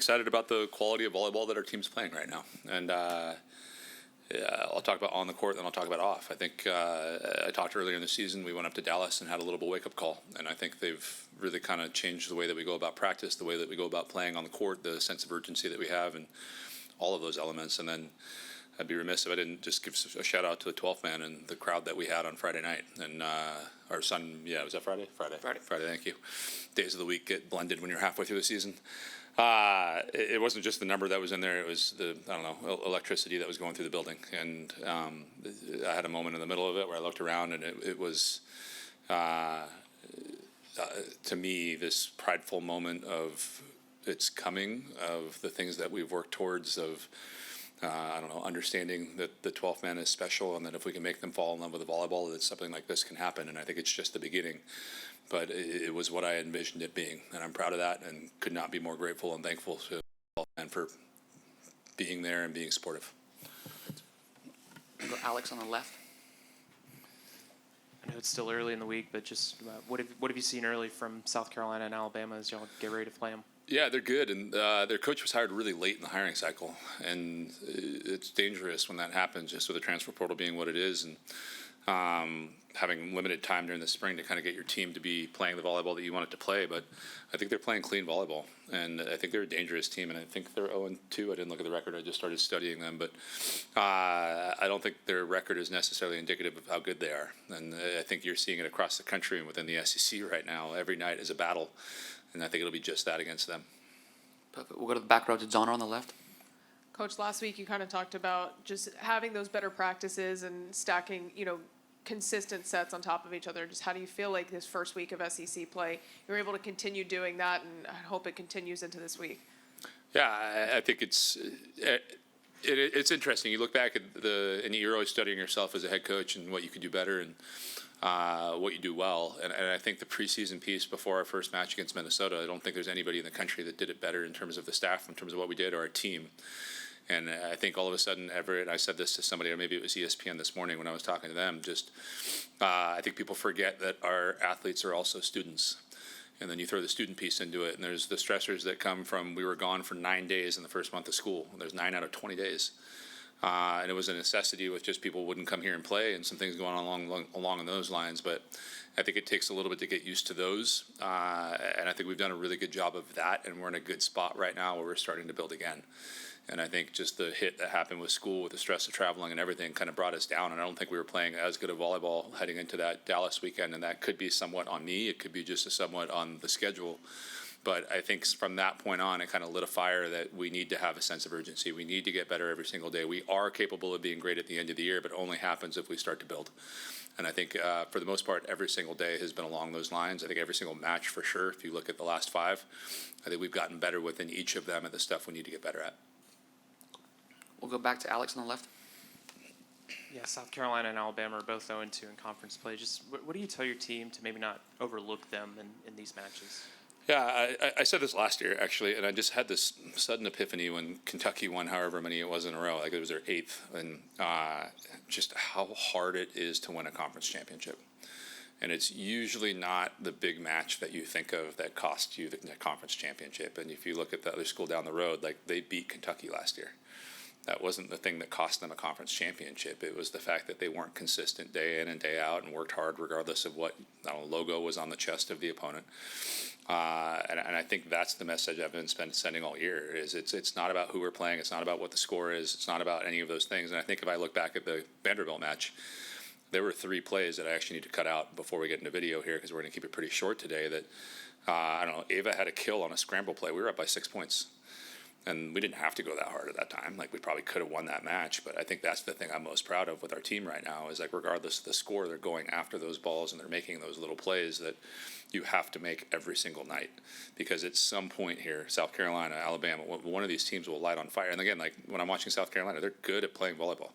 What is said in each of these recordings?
excited about the quality of volleyball that our team's playing right now. And yeah, I'll talk about on the court, then I'll talk about off. I think I talked earlier in the season, we went up to Dallas and had a little bit of a wake-up call. And I think they've really kind of changed the way that we go about practice, the way that we go about playing on the court, the sense of urgency that we have, and all of those elements. And then I'd be remiss if I didn't just give a shout-out to the 12th man and the crowd that we had on Friday night. And our son, was that Friday? Friday, thank you. Days of the week get blended when you're halfway through the season. It wasn't just the number that was in there, it was the, electricity that was going through the building. And I had a moment in the middle of it where I looked around, and it was, to me, this prideful moment of it's coming, of the things that we've worked towards, of, understanding that the 12th man is special, and that if we can make them fall in love with the volleyball, that something like this can happen. And I think it's just the beginning. But it was what I envisioned it being, and I'm proud of that, and could not be more grateful and thankful to all and for being there and being supportive. We'll go Alex on the left. I know it's still early in the week, but just what have you seen early from South Carolina and Alabama as y'all get ready to play them? Yeah, they're good, and their coach was hired really late in the hiring cycle, and it's dangerous when that happens, just with the transfer portal being what it is, and having limited time during the spring to kind of get your team to be playing the volleyball that you want it to play. But I think they're playing clean volleyball, and I think they're a dangerous team, and I think they're 0-2. I didn't look at the record. I just started studying them, but I don't think their record is necessarily indicative of how good they are. And I think you're seeing it across the country and within the SEC right now. Every night is a battle, and I think it'll be just that against them. Perfect. We'll go to the back row to Donna on the left. Coach, last week you kind of talked about just having those better practices and stacking, consistent sets on top of each other. Just how do you feel like this first week of SEC play, you're able to continue doing that, and I hope it continues into this week? Yeah, I think it's interesting. You look back and you're always studying yourself as a head coach and what you could do better and what you do well. And I think the preseason piece before our first match against Minnesota, I don't think there's anybody in the country that did it better in terms of the staff, in terms of what we did, or our team. And I think all of a sudden, Everett, I said this to somebody, or maybe it was ESPN this morning when I was talking to them, I think people forget that our athletes are also students. And then you throw the student piece into it, and there's the stressors that come from, we were gone for 9 days in the first month of school. There's 9 out of 20 days. And it was a necessity with just people wouldn't come here and play, and some things going on along those lines. But I think it takes a little bit to get used to those. And I think we've done a really good job of that, and we're in a good spot right now where we're starting to build again. And I think just the hit that happened with school, with the stress of traveling and everything, kind of brought us down. And I don't think we were playing as good a volleyball heading into that Dallas weekend. And that could be somewhat on me. It could be just somewhat on the schedule. But I think from that point on, it kind of lit a fire that we need to have a sense of urgency. We need to get better every single day. We are capable of being great at the end of the year, but it only happens if we start to build. And I think for the most part, every single day has been along those lines. I think every single match for sure, if you look at the last 5, I think we've gotten better within each of them and the stuff we need to get better at. We'll go back to Alex on the left. Yeah, South Carolina and Alabama are both 0-2 in conference play. Just what do you tell your team to maybe not overlook them in these matches? Yeah, I said this last year, actually, and I just had this sudden epiphany when Kentucky won however many it was in a row. Like it was their 8th, and just how hard it is to win a conference championship. And it's usually not the big match that you think of that costs you the conference championship. And if you look at the other school down the road, like they beat Kentucky last year. That wasn't the thing that cost them a conference championship. It was the fact that they weren't consistent day in and day out and worked hard regardless of what logo was on the chest of the opponent. And I think that's the message I've been sending all year. Is it's not about who we're playing. It's not about what the score is. It's not about any of those things. And I think if I look back at the Vanderbilt match, there were 3 plays that I actually need to cut out before we get into video here because we're going to keep it pretty short today. That Ava had a kill on a scramble play. We were up by 6 points. And we didn't have to go that hard at that time. Like we probably could have won that match, but I think that's the thing I'm most proud of with our team right now is like regardless of the score, they're going after those balls and they're making those little plays that you have to make every single night. Because at some point here, South Carolina, Alabama, one of these teams will light on fire. And again, like when I'm watching South Carolina, they're good at playing volleyball.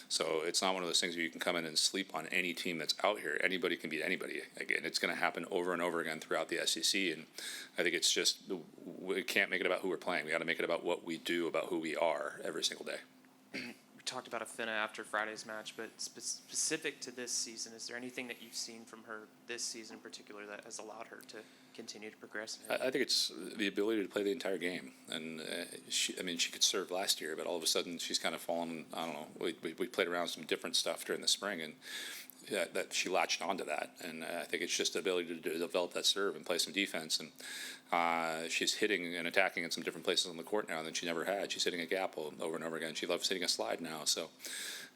So it's not one of those things where you can come in and sleep on any team that's out here. Anybody can beat anybody. Again, it's going to happen over and over again throughout the SEC. And I think it's just, we can't make it about who we're playing. We got to make it about what we do, about who we are every single day. talked about Afina after Friday's match, but specific to this season, is there anything that you've seen from her this season in particular that has allowed her to continue to progress? I think it's the ability to play the entire game. And she could serve last year, but all of a sudden she's kind of fallen. I don't know. We played around with some different stuff during the spring, and that she latched onto that. And I think it's just the ability to develop that serve and play some defense. And she's hitting and attacking in some different places on the court now than she never had. She's hitting a gap over and over again. She loves hitting a slide now. So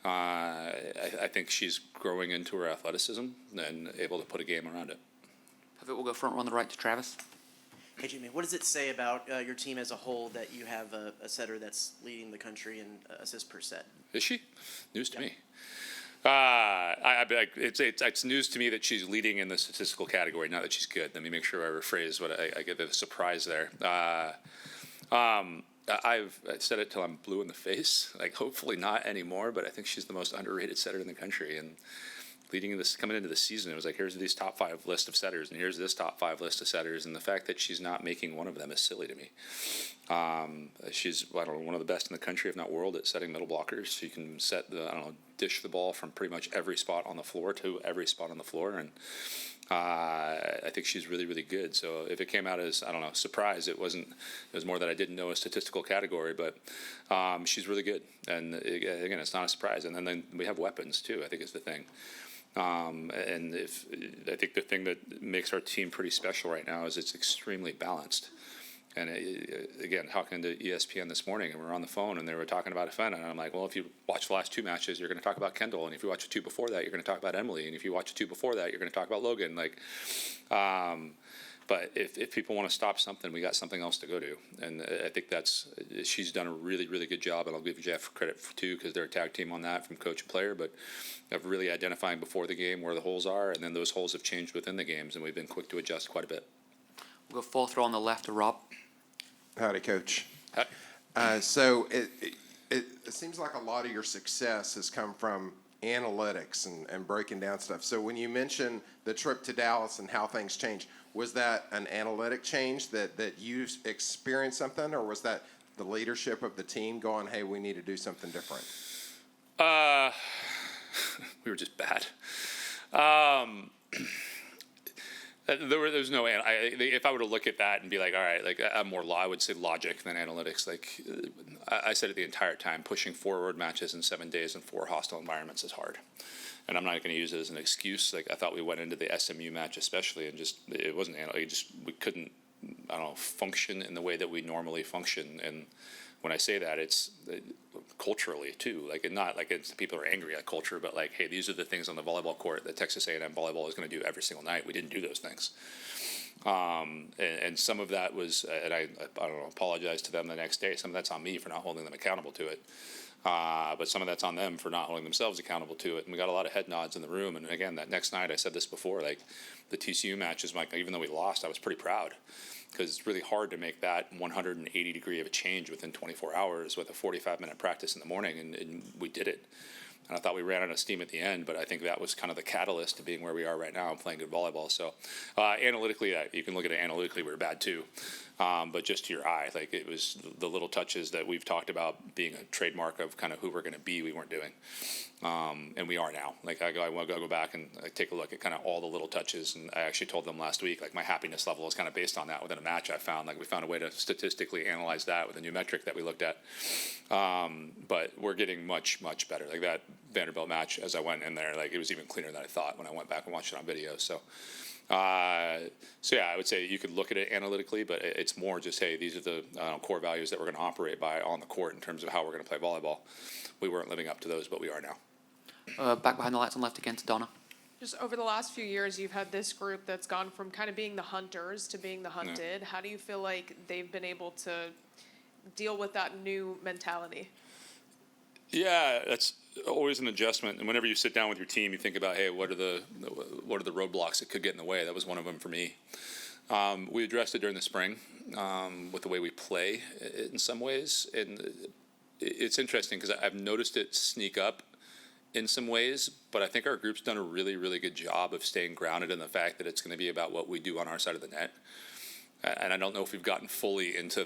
I think she's growing into her athleticism and able to put a game around it. Perfect. We'll go front row on the right to Travis. Hey, Jamie, what does it say about your team as a whole that you have a setter that's leading the country in assists per set? Is she? News to me. It's news to me that she's leading in the statistical category, not that she's good. Let me make sure I rephrase what I get a surprise there. I've said it till I'm blue in the face. Like, hopefully not anymore, but I think she's the most underrated setter in the country. And coming into the season, it was like, here's these top 5 list of setters, and here's this top 5 list of setters, and the fact that she's not making one of them is silly to me. She's, one of the best in the country, if not world, at setting middle blockers. She can dish the ball from pretty much every spot on the floor to every spot on the floor, and I think she's really, really good. So if it came out as, surprise, it wasn't. It was more that I didn't know a statistical category, but she's really good. And again, it's not a surprise. And then we have weapons too, I think is the thing. And I think the thing that makes our team pretty special right now is it's extremely balanced. And again, talking to ESPN this morning, and we were on the phone, and they were talking about Afena, and I'm like, well, if you watch the last 2 matches, you're going to talk about Kendall, and if you watch the 2 before that, you're going to talk about Emily, and if you watch the 2 before that, you're going to talk about Logan. But if people want to stop something, we got something else to go to, and I think she's done a really, really good job, and I'll give Jeff credit too, because they're a tag team on that from coach and player, but of really identifying before the game where the holes are, and then those holes have changed within the games, and we've been quick to adjust quite a bit. We'll go 4th row on the left to Rob. Howdy, Coach. Hi. So it seems like a lot of your success has come from analytics and breaking down stuff. So when you mention the trip to Dallas and how things change, was that an analytic change that you experienced something, or was that the leadership of the team going, hey, we need to do something different? We were just bad. There's no. If I were to look at that and be like, all right, like I would say logic than analytics. Like I said it the entire time, pushing forward matches in 7 days in 4 hostile environments is hard, and I'm not going to use it as an excuse. Like I thought we went into the SMU match especially, and it wasn't. We couldn't. Function in the way that we normally function. And when I say that, it's culturally too. Like, and not like it's people are angry at culture, but like, hey, these are the things on the volleyball court that Texas A&M volleyball is going to do every single night. We didn't do those things. And some of that was, and I apologize to them the next day. Some of that's on me for not holding them accountable to it. But some of that's on them for not holding themselves accountable to it. And we got a lot of head nods in the room. And again, that next night, I said this before, like the TCU matches, even though we lost, I was pretty proud, because it's really hard to make that 180 degree of a change within 24 hours with a 45-minute practice in the morning. And we did it. And I thought we ran out of steam at the end, but I think that was kind of the catalyst to being where we are right now and playing good volleyball. So analytically, you can look at it analytically, we were bad too. But just to your eye, like it was the little touches that we've talked about being a trademark of kind of who we're going to be, we weren't doing. And we are now. Like I want to go back and take a look at kind of all the little touches. And I actually told them last week, like my happiness level is kind of based on that within a match. I found like we found a way to statistically analyze that with a new metric that we looked at. But we're getting much, much better. Like that Vanderbilt match, as I went in there, like it was even cleaner than I thought when I went back and watched it on video. So yeah, I would say you could look at it analytically, but it's more just, hey, these are the core values that we're going to operate by on the court in terms of how we're going to play volleyball. We weren't living up to those, but we are now. Back behind the lights on left again to Donna. Just over the last few years, you've had this group that's gone from kind of being the hunters to being the hunted. Yeah. How do you feel like they've been able to deal with that new mentality? Yeah, that's always an adjustment. And whenever you sit down with your team, you think about, hey, what are the roadblocks that could get in the way? That was one of them for me. We addressed it during the spring with the way we play in some ways. And it's interesting because I've noticed it sneak up in some ways, but I think our group's done a really, really good job of staying grounded in the fact that it's going to be about what we do on our side of the net. And I don't know if we've gotten fully into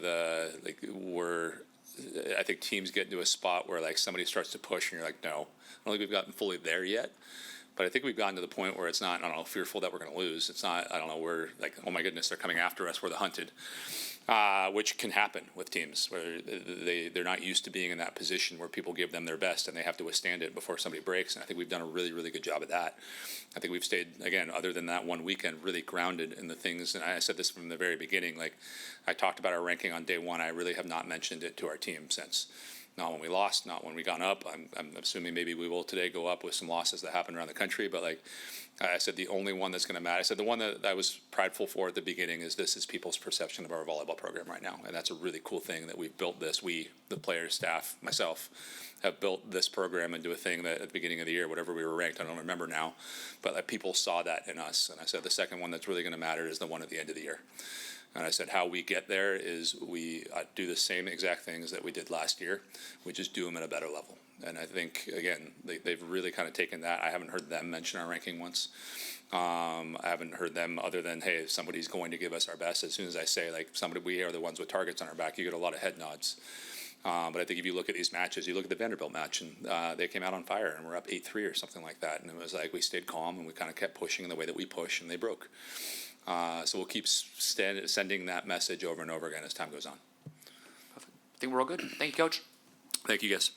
I think teams get into a spot where like somebody starts to push and you're like, no, I don't think we've gotten fully there yet. But I think we've gotten to the point where it's not, I don't know, fearful that we're going to lose. It's not, I don't know, we're like, oh my goodness, they're coming after us, we're the hunted, which can happen with teams where they're not used to being in that position where people give them their best and they have to withstand it before somebody breaks. And I think we've done a really, really good job of that. I think we've stayed, again, other than that one weekend, really grounded in the things. And I said this from the very beginning, like I talked about our ranking on day one. I really have not mentioned it to our team since. Not when we lost, not when we got up. I'm assuming maybe we will today go up with some losses that happen around the country. But like I said, the only one that's going to matter, I said the one that I was prideful for at the beginning is this is people's perception of our volleyball program right now. And that's a really cool thing that we've built this. We, the players, staff, myself, have built this program into a thing that at the beginning of the year, whatever we were ranked, I don't remember now, but like, people saw that in us. And I said the second one that's really going to matter is the one at the end of the year. And I said, how we get there is we do the same exact things that we did last year. We just do them at a better level. And I think, again, they've really kind of taken that. I haven't heard them mention our ranking once. I haven't heard them other than, hey, if somebody's going to give us our best. As soon as I say, like, somebody, we are the ones with targets on our back, you get a lot of head nods. But I think if you look at these matches, you look at the Vanderbilt match, and they came out on fire, and we're up 8-3 or something like that. And it was like we stayed calm, and we kind of kept pushing in the way that we push, and they broke. So we'll keep sending that message over and over again as time goes on. Perfect. I think we're all good. Thank you, Coach. Thank you, guys.